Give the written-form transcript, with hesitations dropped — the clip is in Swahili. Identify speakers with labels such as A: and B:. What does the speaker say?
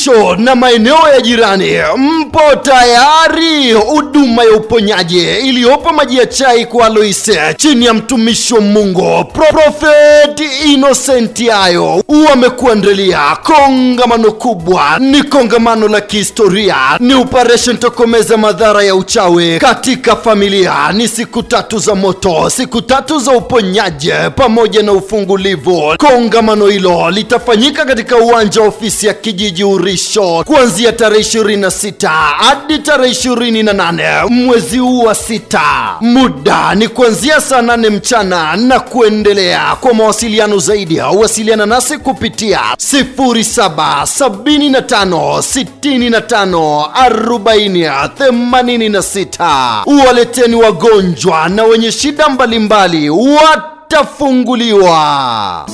A: Urisho na maeneo ya jirani, mpo tayari? Huduma ya uponyaji iliyopo Maji ya Chai kwa Aloise chini ya mtumishi wa Mungu Prophet Innocent Ayo wamekuandalia kongamano kubwa. Ni kongamano la kihistoria, ni operation tokomeza madhara ya uchawi katika familia. Ni siku 3 za moto, siku 3 za uponyaji pamoja na ufungulivu. Kongamano hilo litafanyika katika uwanja wa ofisi ya kijiji Urisho kuanzia tarehe 26 hadi tarehe 28 mwezi huu wa 6. Muda ni kuanzia saa 8 mchana na kuendelea. Kwa mawasiliano zaidi wasiliana nasi kupitia 0775654086. Uwaleteni wagonjwa na wenye shida mbalimbali, watafunguliwa.